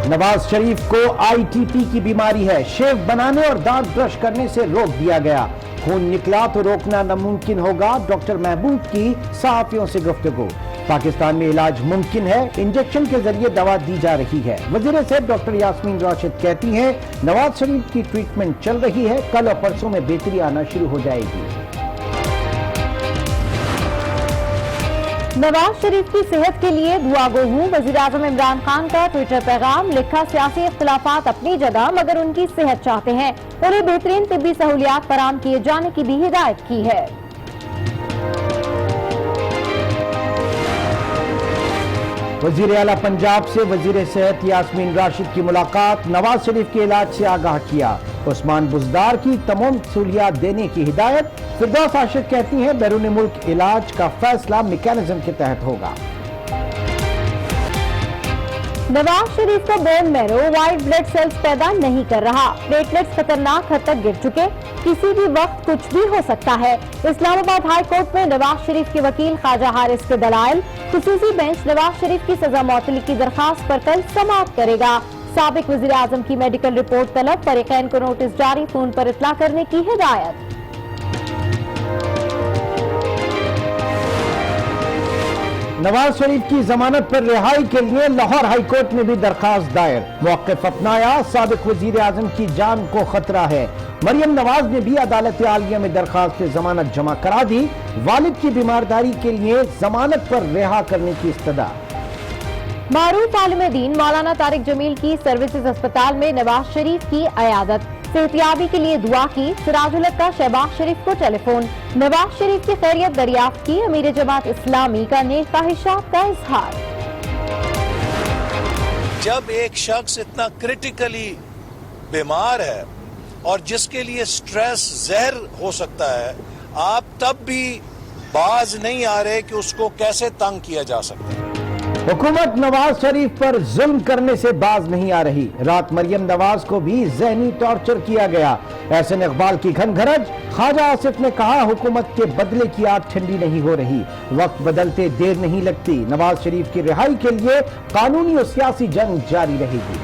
نواز شریف کو I T P کی بیماری ہے، شیو بنانے اور دانت برش کرنے سے روک دیا گیا، خون نکلا تو روکنا ناممکن ہوگا، ڈاکٹر محبوب کی صحافیوں سے گفتگو۔ پاکستان میں علاج ممکن ہے، انجیکشن کے ذریعے دوا دی جا رہی ہے۔ وزیر صحت ڈاکٹر یاسمین راشد کہتی ہیں نواز شریف کی ٹریٹمنٹ چل رہی ہے، کل اور پرسوں میں بہتری آنا شروع ہو جائے گی۔ نواز شریف کی صحت کے لیے دعا گو ہوں، وزیراعظم عمران خان کا ٹویٹر پیغام، لکھا سیاسی اختلافات اپنی جگہ مگر ان کی صحت چاہتے ہیں، انہیں بہترین طبی سہولیات فراہم کیے جانے کی بھی ہدایت کی ہے۔ وزیر اعلیٰ پنجاب سے وزیر صحت یاسمین راشد کی ملاقات، نواز شریف کے علاج سے آگاہ کیا، عثمان بزدار کی تمام سہولیات دینے کی ہدایت۔ فردوس عاشق کہتی ہیں بیرون ملک علاج کا فیصلہ میکینزم کے تحت ہوگا۔ نواز شریف کا بون میرو وائٹ بلڈ سیلز پیدا نہیں کر رہا، پلیٹلیٹس خطرناک حد تک گر چکے، کسی بھی وقت کچھ بھی ہو سکتا ہے۔ اسلام آباد ہائی کورٹ میں نواز شریف کے وکیل خواجہ حارث کے دلائل، خصوصی بینچ نواز شریف کی سزا معطلی کی درخواست پر کل سماعت کرے گا۔ سابق وزیر اعظم کی میڈیکل رپورٹ طلب، فریقین کو نوٹس جاری، فون پر اطلاع کرنے کی ہدایت۔ نواز شریف کی ضمانت پر رہائی کے لیے لاہور ہائی کورٹ میں بھی درخواست دائر، موقف اپنایا، سابق وزیر اعظم کی جان کو خطرہ ہے۔ مریم نواز نے بھی عدالت عالیہ میں درخواست ضمانت جمع کرا دی، والد کی بیمارداری کے لیے ضمانت پر رہا کرنے کی استدعا۔ معروف عالم دین مولانا طارق جمیل کی سروسز اسپتال میں نواز شریف کی عیادت، صحتیابی کے لیے دعا کی، سراج الحق کا شہباز شریف کو ٹیلی فون، نواز شریف کی خیریت دریافت کی، امیر جماعت اسلامی کا نیک خواہشات کا اظہار۔ جب ایک شخص اتنا کریٹیکلی بیمار ہے اور جس کے لیے سٹریس زہر ہو سکتا ہے، آپ تب بھی باز نہیں آ رہے کہ اس کو کیسے تنگ کیا جا سکتا ہے۔ حکومت نواز شریف پر ظلم کرنے سے باز نہیں آ رہی، رات مریم نواز کو بھی ذہنی ٹارچر کیا گیا، احسن اقبال کی گھن گھرج، خواجہ آصف نے کہا حکومت کے بدلے کی آگ ٹھنڈی نہیں ہو رہی، وقت بدلتے دیر نہیں لگتی، نواز شریف کی رہائی کے لیے قانونی اور سیاسی جنگ جاری رہے گی۔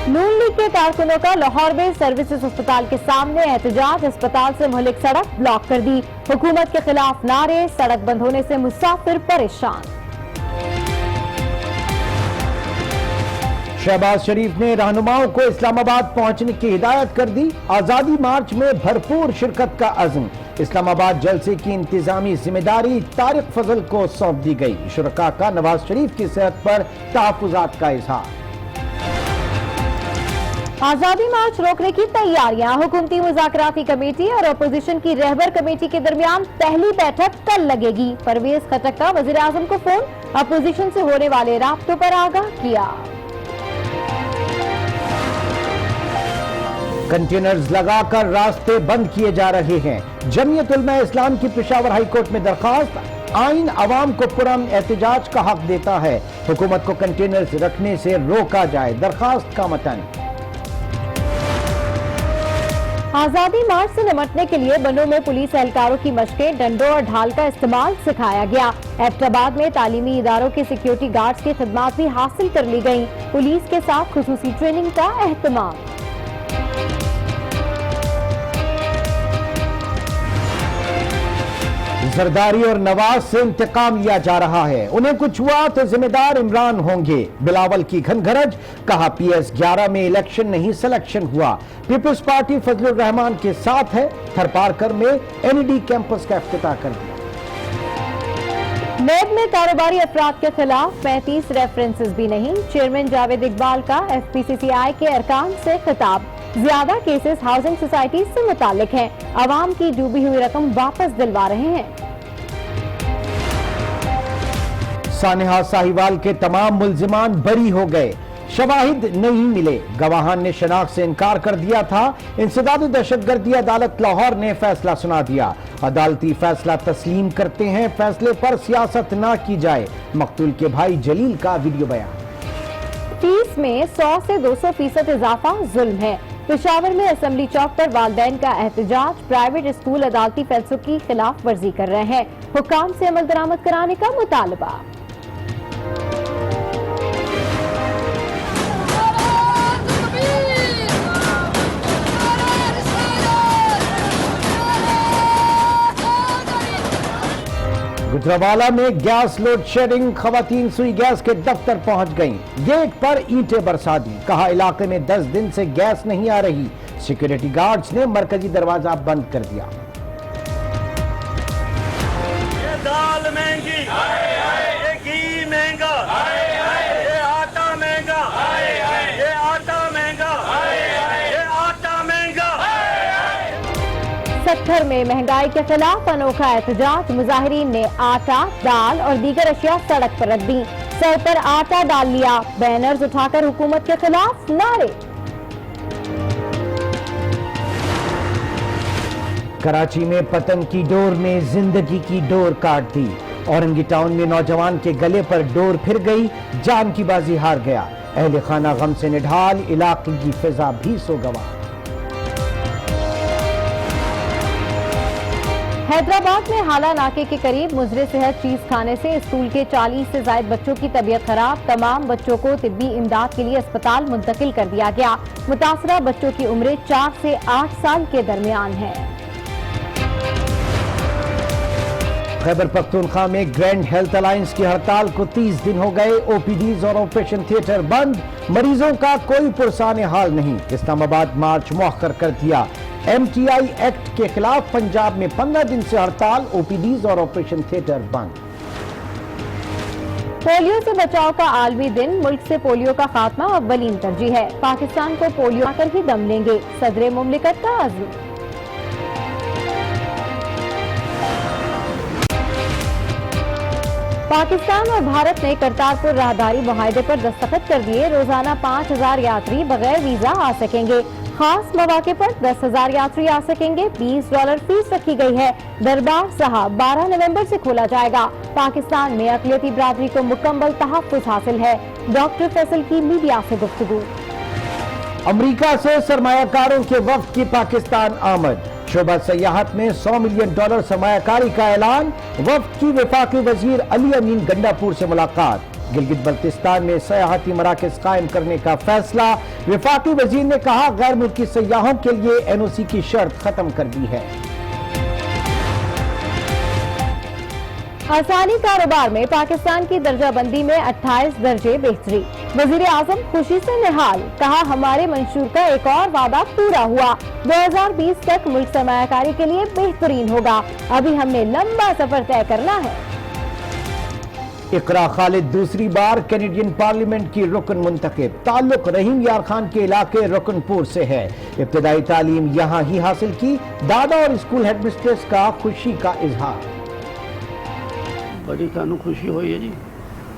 نون لیگ کے کارکنوں کا لاہور میں سروسز اسپتال کے سامنے احتجاج، اسپتال سے مہلک سڑک بلاک کر دی، حکومت کے خلاف نعرے، سڑک بند ہونے سے مسافر پریشان۔ شہباز شریف نے رہنماؤں کو اسلام آباد پہنچنے کی ہدایت کر دی، آزادی مارچ میں بھرپور شرکت کا عزم، اسلام آباد جلسے کی انتظامی ذمہ داری طارق فضل کو سونپ دی گئی، شرکاء کا نواز شریف کی صحت پر تحفظات کا اظہار۔ آزادی مارچ روکنے کی تیاریاں، حکومتی مذاکراتی کمیٹی اور اپوزیشن کی رہبر کمیٹی کے درمیان پہلی بیٹھک کل لگے گی، پرویز خٹک کا وزیر اعظم کو فون، اپوزیشن سے ہونے والے رابطوں پر آگاہ کیا۔ کنٹینرز لگا کر راستے بند کیے جا رہے ہیں، جمعیت علماء اسلام کی پشاور ہائی کورٹ میں درخواست، آئین عوام کو پرامن احتجاج کا حق دیتا ہے، حکومت کو کنٹینرز رکھنے سے روکا جائے، درخواست کا متن۔ آزادی مارچ سے نمٹنے کے لیے بنوں میں پولیس اہلکاروں کی مشقیں، ڈنڈوں اور ڈھال کا استعمال سکھایا گیا، ایبٹ آباد میں تعلیمی اداروں کے سیکیورٹی گارڈز کی خدمات بھی حاصل کر لی گئیں، پولیس کے ساتھ خصوصی ٹریننگ کا اہتمام۔ زرداری اور نواز سے انتقام لیا جا رہا ہے، انہیں کچھ ہوا تو ذمہ دار عمران ہوں گے، بلاول کی گھن گھرج، کہا پی ایس 11 میں الیکشن نہیں سلیکشن ہوا، پیپلز پارٹی فضل الرحمان کے ساتھ ہے، تھر پارکر میں این ای ڈی کیمپس کا افتتاح کر دیا۔ نیب میں کاروباری افراد کے خلاف 35 ریفرنسز بھی نہیں، چیئرمین جاوید اقبال کا ایف پی سی سی آئی کے ارکان سے خطاب، زیادہ کیسز ہاؤسنگ سوسائٹیز سے متعلق ہیں، عوام کی ڈوبی ہوئی رقم واپس دلوا رہے ہیں۔ سانحہ ساہیوال کے تمام ملزمان بری ہو گئے، شواہد نہیں ملے، گواہان نے شناخت سے انکار کر دیا تھا، انسداد دہشت گردی عدالت لاہور نے فیصلہ سنا دیا، عدالتی فیصلہ تسلیم کرتے ہیں، فیصلے پر سیاست نہ کی جائے، مقتول کے بھائی جلیل کا ویڈیو بیان۔ فیس میں 100 سے 200% اضافہ ظلم ہے، پشاور میں اسمبلی چوک پر والدین کا احتجاج، پرائیویٹ اسکول عدالتی فیصلوں کی خلاف ورزی کر رہے ہیں، حکام سے عمل درآمد کرانے کا مطالبہ۔ गुजरावाला में गैस लोड शेडिंग, खवातीन सुई गैस के दफ्तर पहुंच गईं। गेट पर ईंटें बरसा दी, कहा इलाके में 10 दिन से गैस नहीं आ रही। सिक्योरिटी गार्ड्स ने मरकजी दरवाजा बंद कर दिया। ये दाल महंगी, ये घी महंगा, ये आटा महंगा, ये आटा महंगा, ये आटा महंगा। सत्तर में महंगाई के खिलाफ अनोखा एहतजाज, मुजाहिरीन ने आटा, दाल और दीगर अशिया सड़क पर रख दी। सर पर आटा डाल लिया, बैनर्स उठाकर हुकूमत के खिलाफ नारे। कराची में पतंग की डोर ने जिंदगी की डोर काट दी। औरंगी टाउन में नौजवान के गले पर डोर फिर गई, जान की बाजी हार गया। अहले खाना गम से निढाल, इलाके की फिजा भी सोगवार। हैदराबाद में हाला नाके के करीब मुजरे सेहत चीज खाने से स्कूल के 40 से ज्यादा बच्चों की तबीयत खराब। तमाम बच्चों को तिब्बी इमदाद के लिए अस्पताल मुंतकिल कर दिया गया। मुतासरा बच्चों की उम्रें 4 से 8 साल के दरमियान है। खैबर पख्तूनख्वा में ग्रैंड हेल्थ अलायंस की हड़ताल को 30 दिन हो गए। ओपीडीज और ऑपरेशन थिएटर बंद, मरीजों का कोई पुरसाने हाल नहीं। इस्लामाबाद मार्च मौखर कर दिया। एमटीआई एक्ट के खिलाफ पंजाब में 15 दिन से हड़ताल, ओपीडीज और ऑपरेशन थिएटर बंद। पोलियो से बचाव का आलमी दिन, मुल्क से पोलियो का खात्मा अव्वलीन तरजीह है। पाकिस्तान को पोलियो आकर ही दम लेंगे, सदर मुमलिकत का अज़्म। पाकिस्तान और भारत ने करतारपुर राहदारी मुआहदे पर दस्तखत कर दिए। रोजाना 5000 यात्री बगैर वीजा आ सकेंगे। खास मौके पर 10,000 यात्री आ सकेंगे। $20 फीस रखी गई है। दरबार साहब 12 नवंबर से खोला जाएगा। पाकिस्तान में अक़लियती बिरादरी को मुकम्मल तहफ़्फ़ुज़ हासिल है। डॉक्टर फैसल की मीडिया से गुफ्तगू। अमरीका से सरमायाकारों के वफ्द की पाकिस्तान आमद, शोबा सयाहत में $100 मिलियन सरमायाकारी का ऐलान। वफ्द की वफाकी वजीर अली अमीन गंडापुर से मुलाकात। गिलगित बल्तिस्तान में सयाहती मराकज़ कायम करने का फैसला। वफाकी वजीर ने कहा गैर मुल्की सयाहों के लिए एनओसी की शर्त खत्म कर दी है। आसानी कारोबार में पाकिस्तान की दर्जाबंदी में 28 दर्जे बेहतरी। वजीर आजम खुशी से निहाल, कहा हमारे मंशूर का एक और वादा पूरा हुआ। 2020 तक मुल्क सरमायाकारी के लिए बेहतरीन होगा। अभी हमने लंबा सफर तय करना है। इकरा खालिद दूसरी बार कैनेडियन पार्लियामेंट की रुकन मुंतखब। ताल्लुक रहीम यार खान के इलाके रुकनपुर से है। इब्तदाई तालीम यहाँ ही हासिल की। दादा और स्कूल हेडमिस्ट्रेस का खुशी का इजहार। बड़ी सानू खुशी हुई है जी,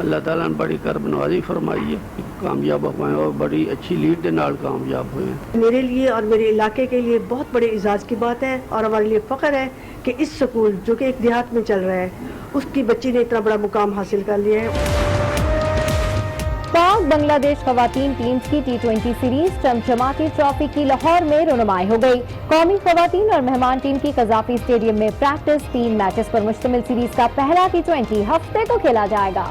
अल्लाह ताला ने बड़ी करब नवाजी फरमाई है, कामयाब हुए और बड़ी अच्छी लीड के नाल कामयाब हुए हैं। मेरे लिए और मेरे इलाके के लिए बहुत बड़े एजाज़ की बात है और हमारे लिए फ़ख्र है कि इस स्कूल जो कि एक देहात में चल रहा है, उसकी बच्ची ने इतना बड़ा मुकाम हासिल कर लिया है। पाक बांग्लादेश खवातीन टीम्स की T20 सीरीज चमचमाती ट्रॉफी की लाहौर में रुनुमाई हो गई। कौमी खवातीन और मेहमान टीम की कजाफी स्टेडियम में प्रैक्टिस। 3 मैचेस पर मुश्तमिल सीरीज का पहला T20 हफ्ते को खेला जाएगा।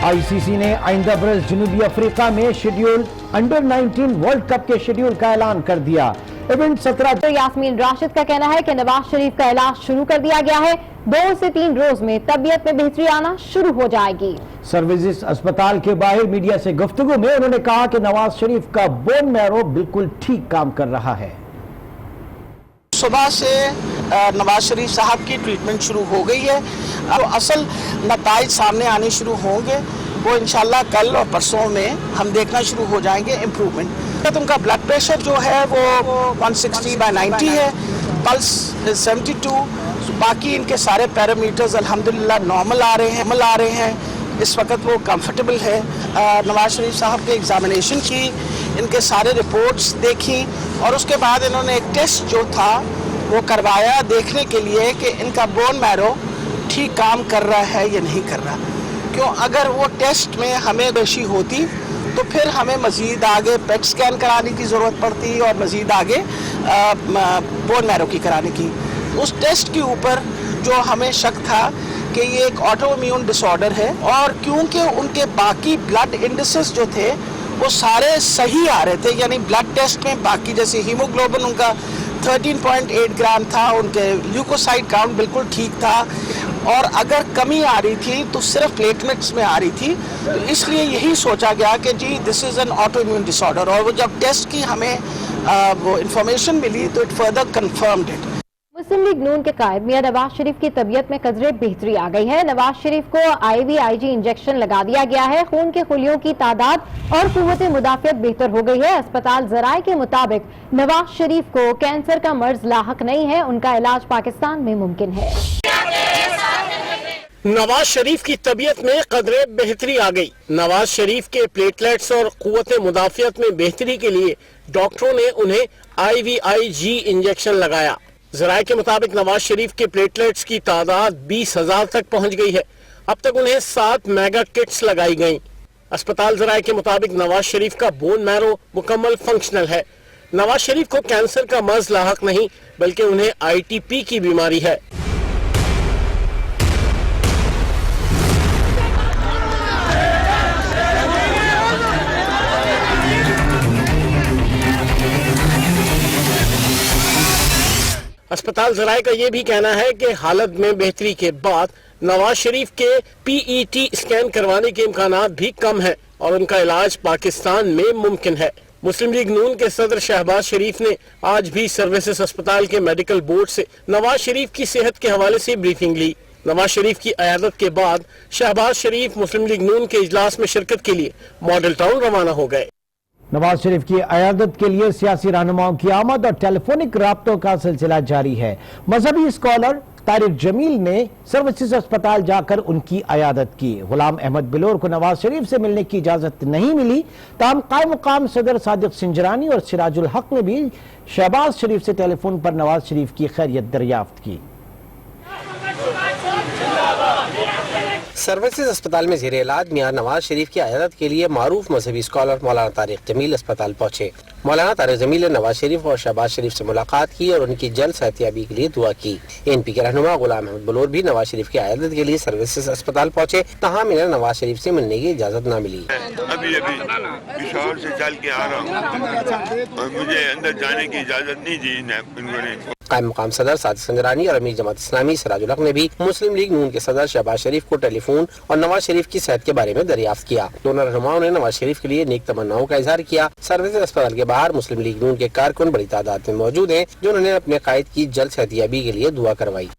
आईसीसी ने आइंदा बरस जनूबी अफ्रीका में शेड्यूल अंडर 19 वर्ल्ड कप के शेड्यूल का ऐलान कर दिया। इवेंट 17 तो यास्मीन राशिद का कहना है कि नवाज शरीफ का इलाज शुरू कर दिया गया है। 2 से 3 रोज में तबीयत में बेहतरी आना शुरू हो जाएगी। सर्विसेज अस्पताल के बाहर मीडिया से गुफ्तगू में उन्होंने कहा कि नवाज शरीफ का बोन मैरो बिल्कुल ठीक काम कर रहा है। सुबह से नवाज शरीफ साहब की ट्रीटमेंट शुरू हो गई है। अब असल नताइज सामने आने शुरू होंगे, वो इंशाल्लाह कल और परसों में हम देखना शुरू हो जाएंगे इम्प्रूवमेंट। उनका ब्लड प्रेशर जो है वो 160/90 है, पल्स 72, बाकी इनके सारे पैरामीटर्स अल्हम्दुलिल्लाह नॉर्मल आ रहे हैं। इस वक्त वो कंफर्टेबल है। नवाज शरीफ साहब के एग्जामिनेशन की, इनके सारे रिपोर्ट्स देखी और उसके बाद इन्होंने एक टेस्ट जो था वो करवाया देखने के लिए कि इनका बोन मैरो ठीक काम कर रहा है या नहीं कर रहा। क्यों, अगर वो टेस्ट में हमें दोषी होती तो फिर हमें मज़ीद आगे पेट स्कैन कराने की ज़रूरत पड़ती और मज़ीद आगे बोन मैरो की कराने की। उस टेस्ट के ऊपर जो हमें शक था कि ये एक ऑटो इम्यून डिसऑर्डर है, और क्योंकि उनके बाकी ब्लड इंडिसेस जो थे वो सारे सही आ रहे थे, यानी ब्लड टेस्ट में बाकी जैसे हीमोग्लोबिन उनका 13.8 ग्राम था, उनके ल्यूकोसाइट काउंट बिल्कुल ठीक था, और अगर कमी आ रही थी तो सिर्फ प्लेटलेट्स में आ रही थी। तो इसलिए यही सोचा गया कि जी this is an autoimmune disorder, और वो जब टेस्ट की हमें वो इंफॉर्मेशन मिली तो it further confirmed it. Muslim League Noon के कायद मियां नवाज शरीफ की तबीयत में कदरे बेहतरी आ गई है। नवाज शरीफ को IVIG इंजेक्शन लगा दिया गया है। खून के खुलियों की तादाद और कुव्वत मुदाफियत बेहतर हो गई है। अस्पताल ज़राए के मुताबिक नवाज शरीफ को कैंसर का मर्ज लाहक नहीं है, उनका इलाज पाकिस्तान में मुमकिन है। नवाज शरीफ की तबीयत में कदरे बेहतरी आ गई। नवाज शरीफ के प्लेटलेट्स और कुव्वत मुदाफियत में बेहतरी के लिए डॉक्टरों ने उन्हें IVIG इंजेक्शन लगाया। ज़राए के मुताबिक नवाज शरीफ के प्लेटलेट्स की तादाद 20,000 तक पहुंच गई है। अब तक उन्हें 7 मेगा किट्स लगाई गईं। अस्पताल ज़राए के मुताबिक नवाज शरीफ का बोन मैरो मुकम्मल फंक्शनल है। नवाज शरीफ को कैंसर का मर्ज लाहक नहीं, बल्कि उन्हें ITP की बीमारी है। अस्पताल ज़राए का ये भी कहना है कि हालत में बेहतरी के बाद नवाज शरीफ के PET स्कैन करवाने के इम्कानात भी कम हैं और उनका इलाज पाकिस्तान में मुमकिन है। मुस्लिम लीग नून के सदर शहबाज शरीफ ने आज भी सर्विसेज अस्पताल के मेडिकल बोर्ड से नवाज शरीफ की सेहत के हवाले से ब्रीफिंग ली। नवाज शरीफ की अयादत के बाद शहबाज शरीफ मुस्लिम लीग नून के इजलास में शिरकत के लिए मॉडल टाउन रवाना हो गए। नवाज शरीफ की अयादत के लिए सियासी रहनुमाओं की आमद और टेलीफोनिक राब्तों का सिलसिला जारी है। मजहबी स्कॉलर तारिक जमील ने सर्विसेज अस्पताल जाकर उनकी अयादत की। गुलाम अहमद बिलोर को नवाज शरीफ से मिलने की इजाजत नहीं मिली, ताहम कायम मुकाम सदर सादिक सिंजरानी और सिराजुल हक ने भी शहबाज शरीफ से टेलीफोन पर नवाज शरीफ की खैरियत दरियाफ्त की। सर्विसेज अस्पताल में ज़ेरे इलाज मियां नवाज शरीफ की अयादत के लिए मारूफ मजहबी स्कॉलर मौलाना तारिक जमील अस्पताल पहुंचे। मौलाना तारिक जमील ने नवाज शरीफ और शहबाज शरीफ से मुलाकात की और उनकी जल्द सेहतयाबी के लिए दुआ की। NP के रहनुमा गुलाम अहमद बलोर भी नवाज शरीफ की अयादत के लिए सर्विसेज अस्पताल पहुंचे, तहां इन्हें नवाज शरीफ से मिलने की इजाजत न मिली। अभी पिशावर से चल के आ रहा हूँ और मुझे अंदर जाने की इजाजत नहीं दी इन्होंने। कायम मुकाम सदर सादिक सिंजरानी और अमीर जमात इस्लामी सिराजुल हक ने भी मुस्लिम लीग नून के सदर शहबाज शरीफ को टेलीफोन और नवाज शरीफ की सेहत के बारे में दरियाफ्त किया। दोनों रहनुमाओं ने नवाज शरीफ के लिए नेक तमन्नाओं का इजहार किया। सर्विसेज अस्पताल के बाहर मुस्लिम लीग नून के कारकुन बड़ी तादाद में मौजूद हैं, जिन्होंने अपने कायद की जल्द सेहतयाबी के लिए दुआ करवाई।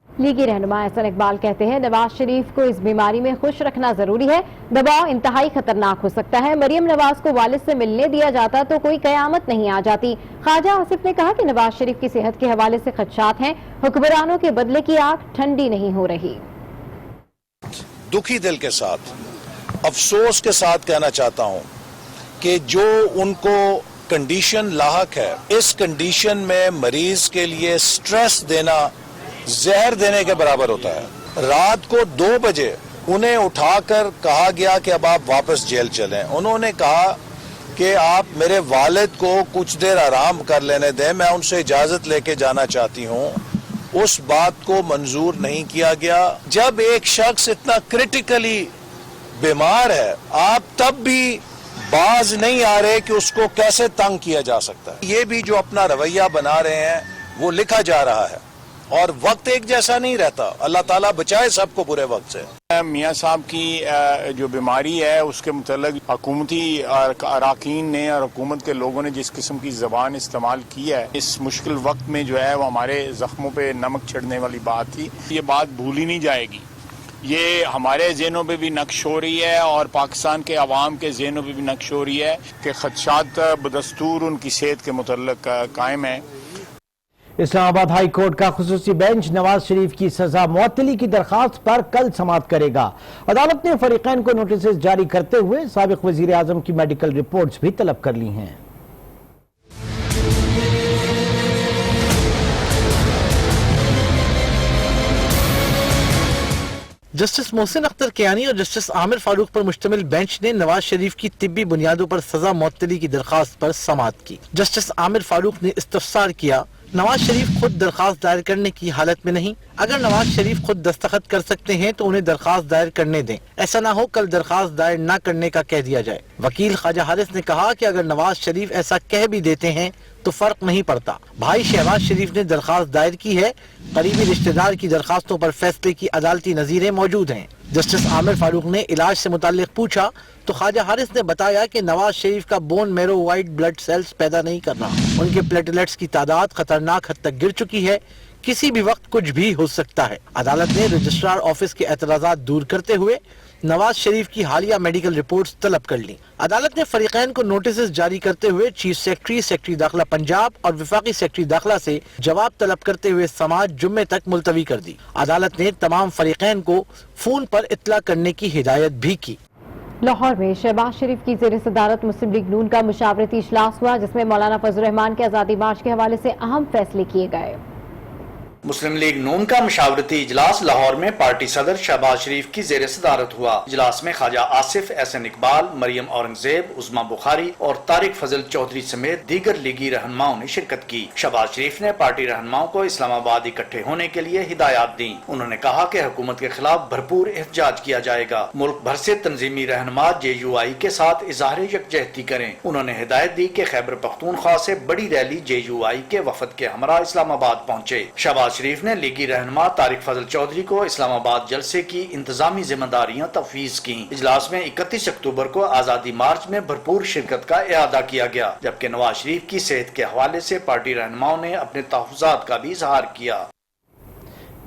लीगी रहनुमा एहसन इकबाल कहते हैं नवाज शरीफ को इस बीमारी में खुश रखना जरूरी है। दबाव इंतहाई खतरनाक हो सकता है। मरियम नवाज को वालिद से मिलने दिया जाता तो कोई कयामत नहीं आ जाती। ख्वाजा आसिफ ने कहा कि नवाज शरीफ की सेहत के हवाले से खदशात हैं। हुक्मरानों के बदले की आग ठंडी नहीं हो रही। दुखी दिल के साथ, अफसोस के साथ कहना चाहता हूं कि जो उनको कंडीशन लाहक है, इस कंडीशन में मरीज के लिए स्ट्रेस देना जहर देने के बराबर होता है। रात को 2 बजे उन्हें उठाकर कहा गया कि अब आप वापस जेल चलें। उन्होंने कहा कि आप मेरे वालिद को कुछ देर आराम कर लेने दें, मैं उनसे इजाजत लेके जाना चाहती हूं। उस बात को मंजूर नहीं किया गया। जब एक शख्स इतना क्रिटिकली बीमार है, आप तब भी बाज नहीं आ रहे कि उसको कैसे तंग किया जा सकता है। ये भी जो अपना रवैया बना रहे हैं वो लिखा जा रहा है और वक्त एक जैसा नहीं रहता। अल्लाह ताला बचाए सबको बुरे वक्त से। मियाँ साहब की जो बीमारी है उसके मुतल्लिक हुकूमती अरकान ने और हुकूमत के लोगों ने जिस किस्म की ज़बान इस्तेमाल की है इस मुश्किल वक्त में, जो है वो हमारे ज़ख्मों पे नमक छिड़कने वाली बात थी। ये बात भूली नहीं जाएगी। ये हमारे ज़हनों पे भी नक्श हो रही है और पाकिस्तान के अवाम के ज़हनों पे भी नक्श हो रही है कि खदशात बदस्तूर उनकी सेहत के मुतल्लिक कायम है। इस्लामाबाद हाई कोर्ट का खुसूसी बेंच नवाज शरीफ की सजा मुअत्तली की दरखास्त पर कल समाअत करेगा। अदालत ने फरीकैन को नोटिस जारी करते हुए साबिक वजीर आजम की मेडिकल रिपोर्ट्स भी तलब कर ली हैं। जस्टिस मोहसिन अख्तर कियानी और जस्टिस आमिर फारूक पर मुश्तमिल बेंच ने नवाज शरीफ की तिब्बी बुनियादों पर सजा मुअत्तली की दरखास्त पर समाअत की। जस्टिस आमिर फारूक ने इस्तफसार किया नवाज शरीफ खुद दरखास्त दायर करने की हालत में नहीं। अगर नवाज शरीफ खुद दस्तखत कर सकते हैं तो उन्हें दरखास्त दायर करने दें। ऐसा ना हो कल दरखास्त दायर न करने का कह दिया जाए। वकील ख्वाजा हारिस ने कहा कि अगर नवाज शरीफ ऐसा कह भी देते हैं तो फर्क नहीं पड़ता। भाई शहबाज शरीफ ने दरखास्त दायर की है। करीबी रिश्तेदार की दरखास्तों पर फैसले की अदालती नज़ीरें मौजूद हैं। जस्टिस आमिर फारूक ने इलाज से मुताल्लिक पूछा तो ख्वाजा हारिस ने बताया कि नवाज शरीफ का bone marrow white blood cells पैदा नहीं कर रहा। उनके प्लेटलेट्स की तादाद खतरनाक हद तक गिर चुकी है। किसी भी वक्त कुछ भी हो सकता है। अदालत ने रजिस्ट्रार ऑफिस के एतराज़ात दूर करते हुए नवाज शरीफ की हालिया मेडिकल रिपोर्ट्स तलब कर ली। अदालत ने फरीकैन को नोटिस जारी करते हुए चीफ सेक्रेटरी दाखिला पंजाब और वफाकी सेक्रेटरी दाखिला से जवाब तलब करते हुए समाअत जुम्मे तक मुलतवी कर दी। अदालत ने तमाम फरीकैन को फोन पर इत्तला करने की हिदायत भी की। लाहौर में शहबाज शरीफ की ज़ेर सदारत मुस्लिम लीग नून का मुशावरती इजलास हुआ, जिसमें मौलाना फजल रहमान के आज़ादी मार्च के हवाले से अहम फैसले किए गए। मुस्लिम लीग नून का मुशावरती इजलास लाहौर में पार्टी सदर शहबाज शरीफ की जेर सदारत हुआ। इजलास में ख्वाजा आसिफ, एहसन इकबाल, मरियम औरंगजेब, उस्मा बुखारी और तारिक फजल चौधरी समेत दीगर लीगी रहनुमाओं ने शिरकत की। शहबाज शरीफ ने पार्टी रहनुमाओं को इस्लामाबाद इकट्ठे होने के लिए हिदायत दी। उन्होंने कहा कि हुकूमत के खिलाफ भरपूर एहतजाज किया जाएगा। मुल्क भर से तंजीमी रहनुमा JUI के साथ इजहार यकजहती करें। उन्होंने हिदायत दी कि खैबर पख्तूनख्वा से बड़ी रैली JUI के वफद के हमरा इस्लामाबाद पहुँचे। शहबाज शरीफ ने लीगी रहनुमा तारिक फजल चौधरी को इस्लामाबाद जलसे की इंतजामी जिम्मेदारियां तफवीज की। इजलास में 31 अक्टूबर को आज़ादी मार्च में भरपूर शिरकत का इरादा किया गया, जबकि नवाज शरीफ की सेहत के हवाले से पार्टी रहनुमाओं ने अपने तहफ़्फ़ुज़ात का भी इजहार किया।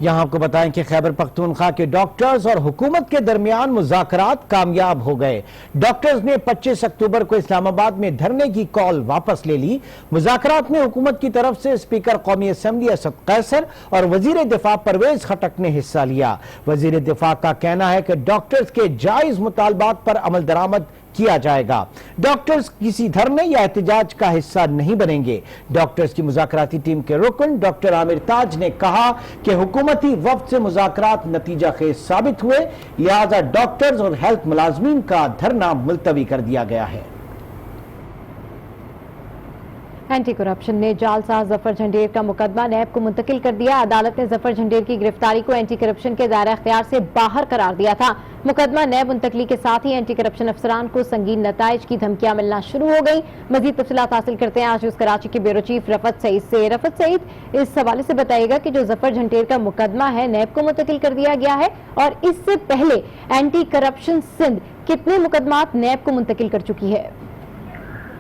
यहाँ आपको बताएं कि खैबर पख्तूनख्वा के डॉक्टर्स और हुकूमत के दरमियान मुज़ाकरात कामयाब हो गए। डॉक्टर्स ने 25 अक्टूबर को इस्लामाबाद में धरने की कॉल वापस ले ली। मुज़ाकरात में हुकूमत की तरफ से स्पीकर कौमी असम्बली असद कैसर और वजीर दिफा परवेज खटक ने हिस्सा लिया। वजीर दिफा का कहना है कि डॉक्टर्स के जायज मुतालबात पर अमल दरामद किया जाएगा। डॉक्टर्स किसी धरने या एहतजाज का हिस्सा नहीं बनेंगे। डॉक्टर्स की मुज़ाकराती टीम के रुकन डॉक्टर आमिर ताज ने कहा कि हुकूमती वफ्द से मुज़ाकरात नतीजा खेज साबित हुए, लिहाजा डॉक्टर्स और हेल्थ मुलाजमीन का धरना मुलतवी कर दिया गया है। एंटी करप्शन ने जालसाज जफर झंडेर का मुकदमा नैब को मुंतकिल कर दिया। अदालत ने जफर झंडेर की गिरफ्तारी को एंटी करप्शन के दायरा इख्तियार से बाहर करार दिया था। मुकदमा नैब मुंतकली के साथ ही एंटी करप्शन अफसरान को संगीन नताइज की धमकियां मिलना शुरू हो गई। मजीद तफसीलात हासिल करते हैं आज उस कराची के ब्यूरो चीफ रफत सईद से। रफत सईद, इस हवाले से बताइएगा कि जो जफर झंडेर का मुकदमा है नैब को मुंतकिल कर दिया गया है, और इससे पहले एंटी करप्शन सिंध कितने मुकदमात नैब को मुंतकिल कर चुकी है?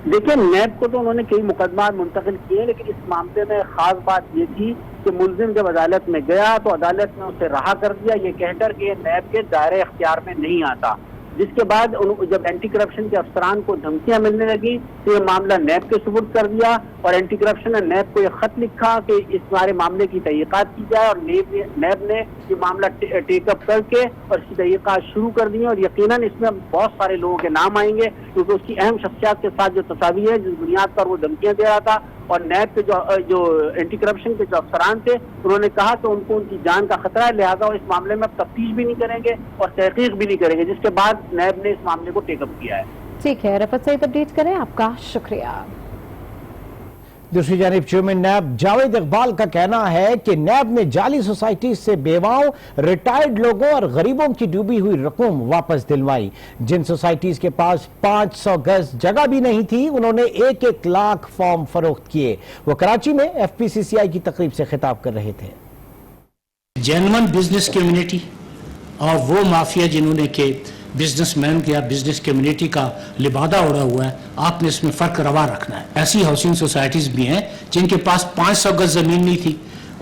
देखिए, नैब को तो उन्होंने कई मुकदमा मुंतकिल किए, लेकिन इस मामले में खास बात ये थी कि मुलजिम जब अदालत में गया तो अदालत ने उसे रहा कर दिया, ये कहकर कि नैब के दायरे इख्तियार में नहीं आता। जिसके बाद जब एंटी करप्शन के अफसरान को धमकियां मिलने लगी तो ये मामला नैब के सुपुर्द कर दिया, और एंटी करप्शन ने नैब को ये खत लिखा कि इस सारे मामले की तहकीकात की जाए, और नैब ने ये मामला टेकअप करके और इसकी तहकीकात शुरू कर दी। और यकीनन इसमें बहुत सारे लोगों के नाम आएंगे, क्योंकि उसकी अहम शख्सियात के साथ जो तस्वीर है जिस बुनियाद पर वो धमकियां दे रहा था, और नैब के जो एंटी करप्शन के जो अफसरान थे उन्होंने कहा कि उनको उनकी जान का खतरा है, लिहाजा वो इस मामले में अब तफ्तीश भी नहीं करेंगे और तहकीक भी नहीं करेंगे, जिसके बाद नैब ने इस मामले को टेकअप किया है। ठीक है, रफत सईद अपडेट करें, आपका शुक्रिया। दूसरी जानिब चेयरमैन नैब जावेद इकबाल का कहना है कि नैब ने जाली सोसाइटी से बेवाओं, रिटायर्ड लोगों और गरीबों की डूबी हुई रकूम वापस दिलवाई। जिन सोसाइटीज के पास 500 गज जगह भी नहीं थी, उन्होंने 1-1 लाख फॉर्म फरोख्त किए। वो कराची में FPCCI की तकरीब से खिताब कर रहे थे। जेन्युइन बिजनेस कम्युनिटी और वो माफिया जिन्होंने के बिजनेसमैन या बिजनेस कम्युनिटी का लिबादा उड़ा हुआ है, आपने इसमें फर्क रवा रखना है। ऐसी हाउसिंग सोसाइटीज भी हैं जिनके पास 500 गज जमीन नहीं थी,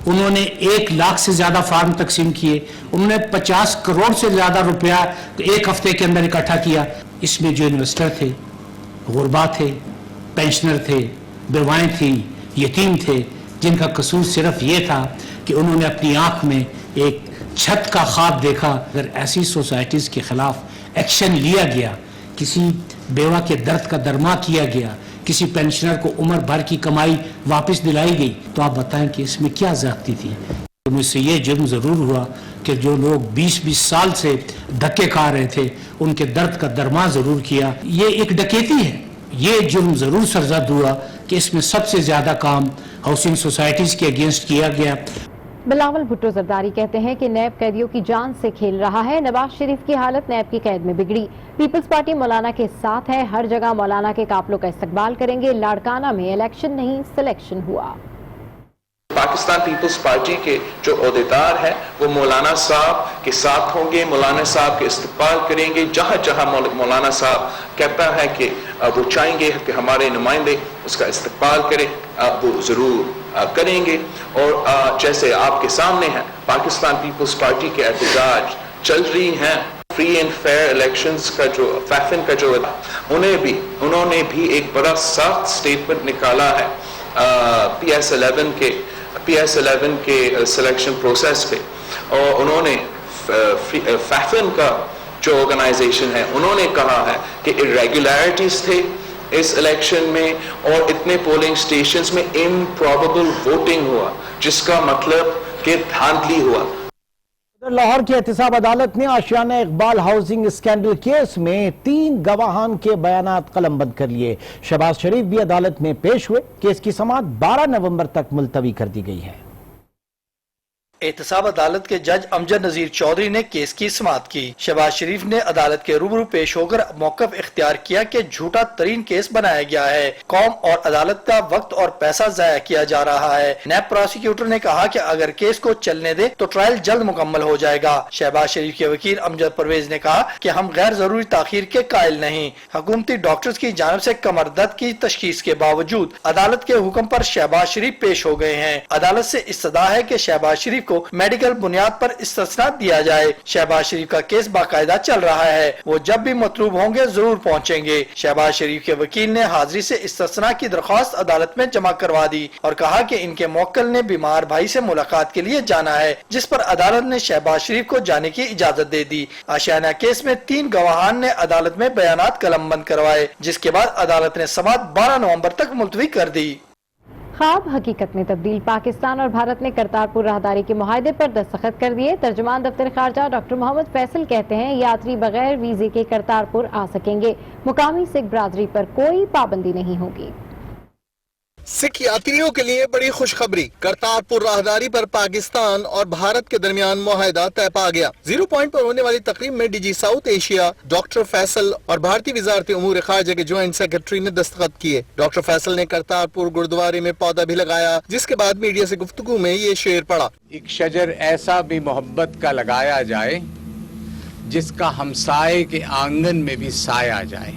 उन्होंने 1 लाख से ज्यादा फार्म तकसीम किए, उन्होंने 50 करोड़ से ज्यादा रुपया एक हफ्ते के अंदर इकट्ठा किया। इसमें जो इन्वेस्टर थे, गुरबा थे, पेंशनर थे, बेवाएं थी, यतीम थे, जिनका कसूर सिर्फ ये था कि उन्होंने अपनी आंख में एक छत का ख्वाब देखा। अगर ऐसी सोसाइटीज के खिलाफ एक्शन लिया गया, किसी बेवा के दर्द का दरमा किया गया, किसी पेंशनर को उम्र भर की कमाई वापस दिलाई गई, तो आप बताएं कि इसमें क्या ज्यादती थी। तो मुझसे ये जुर्म जरूर हुआ कि जो लोग 20-20 साल से धक्के खा रहे थे, उनके दर्द का दरमा जरूर किया। ये एक डकैती है, ये जुर्म जरूर सरजद हुआ कि इसमें सबसे ज्यादा काम हाउसिंग सोसाइटीज़ के अगेंस्ट किया गया। बिलावल भुट्टो जरदारी कहते हैं कि नैब कैदियों की जान से खेल रहा है। नवाज शरीफ की हालत नैब की कैद में बिगड़ी। पीपल्स पार्टी मौलाना के साथ है, हर जगह मौलाना के काफिलों का इस्तकबाल करेंगे। लाड़काना में इलेक्शन नहीं सिलेक्शन हुआ। पाकिस्तान पीपल्स पार्टी के जो ओहदेदार हैं वो मौलाना साहब के साथ होंगे, मौलाना साहब के इस्तकबाल करेंगे। जहाँ जहाँ मौलाना साहब कहता है कि वो चाहेंगे कि हमारे नुमाइंदे उसका इस्तकबाल करें, वो ज़रूर करेंगे। और जैसे आपके सामने है पाकिस्तान पीपल्स पार्टी के एहतजाज चल रही हैं, फ्री एंड फेयर इलेक्शंस का जो फैफिन का जो उन्होंने भी एक बड़ा सख्त स्टेटमेंट निकाला है PS11 के सिलेक्शन प्रोसेस पे। और उन्होंने फैफिन का जो ऑर्गेनाइजेशन है उन्होंने कहा है कि इरेगुलरिटीज थे इस इलेक्शन में और इतने पोलिंग स्टेशंस में इम्प्रॉबेबल वोटिंग हुआ, जिसका मतलब कि धांधली हुआ। लाहौर की एहतिसाब अदालत ने आशियाना इकबाल हाउसिंग स्कैंडल केस में 3 गवाहान के बयानात कलमबंद कर लिए। शहबाज शरीफ भी अदालत में पेश हुए। केस की समाअत 12 नवंबर तक मुलतवी कर दी गई है। एहतसाब अदालत के जज अमजद नजीर चौधरी ने केस की समाअत की। शहबाज शरीफ ने अदालत के रूबरू पेश होकर मौक़िफ़ इख्तियार किया कि झूठा तरीन केस बनाया गया है, कौम और अदालत का वक्त और पैसा जाया किया जा रहा है। नैब प्रोसिक्यूटर ने कहा कि अगर केस को चलने दे तो ट्रायल जल्द मुकम्मल हो जाएगा। शहबाज शरीफ के वकील अमजद परवेज ने कहा कि हम गैर जरूरी ताखीर के कायल नहीं। हुकूमती डॉक्टर्स की जानिब से कमर दर्द की तशखीस के बावजूद अदालत के हुक्म पर शहबाज शरीफ पेश हो गए हैं। अदालत से इस्तदा है कि शहबाज शरीफ को मेडिकल बुनियाद पर इस्तिस्ना दिया जाए। शहबाज शरीफ का केस बाकायदा चल रहा है, वो जब भी मतलूब होंगे जरूर पहुंचेंगे। शहबाज शरीफ के वकील ने हाजिरी से इस्तिस्ना की दरख्वास्त अदालत में जमा करवा दी और कहा कि इनके मौक्किल ने बीमार भाई से मुलाकात के लिए जाना है, जिस पर अदालत ने शहबाज शरीफ को जाने की इजाजत दे दी। आशियाना केस में 3 गवाहान ने अदालत में बयानात कलमबंद करवाए, जिसके बाद अदालत ने समाअत 12 नवंबर तक मुलतवी कर दी। ख्वाब हकीकत में तब्दील। पाकिस्तान और भारत ने करतारपुर राहदारी के मुआहदे पर दस्तखत कर दिए। तर्जुमान दफ्तर खारजा डॉक्टर मोहम्मद फैसल कहते हैं यात्री बगैर वीजे के करतारपुर आ सकेंगे। मुकामी सिख बरादरी पर कोई पाबंदी नहीं होगी। सिख यात्रियों के लिए बड़ी खुशखबरी। करतारपुर राहदारी पर पाकिस्तान और भारत के दरमियान मुआहदा तय पा गया। 0 पॉइंट पर होने वाली तकरीब में DG south Asia doctor Faisal और भारतीय वजारत उमूर खारजा के ज्वाइंट सेक्रेटरी ने दस्तखत किए। डॉक्टर फैसल ने करतारपुर गुरुद्वारे में पौधा भी लगाया, जिसके बाद मीडिया से गुफ्तगू में ये शेर पड़ा। एक शजर ऐसा भी मोहब्बत का लगाया जाए जिसका हमसाए के आंगन में भी साया जाए।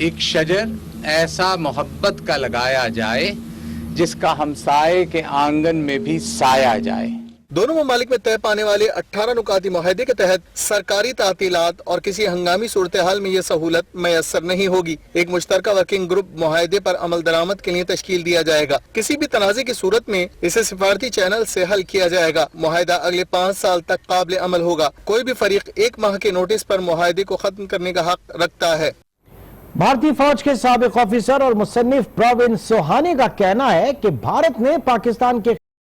एक शजर ऐसा मोहब्बत का लगाया जाए जिसका हमसाए के आंगन में भी साया जाए। दोनों ममालिक में तय पाने वाले 18 नुकाती मुआहदे के तहत सरकारी तातीलात और किसी हंगामी सूरत हाल में ये सहूलत मैसर नहीं होगी। एक मुश्तरका वर्किंग ग्रुप मुआहदे पर अमल दरामद के लिए तश्कील दिया जाएगा। किसी भी तनाज़े की सूरत में इसे सिफारती चैनल से हल किया जाएगा। मुआहदा अगले 5 साल तक काबिल अमल होगा। कोई भी फरीक 1 माह के नोटिस पर मुआहदे को खत्म करने का हक रखता है। भारतीय फौज के साबिक ऑफिसर और मुसन्निफ प्रवीण सोहानी का कहना है कि भारत ने पाकिस्तान के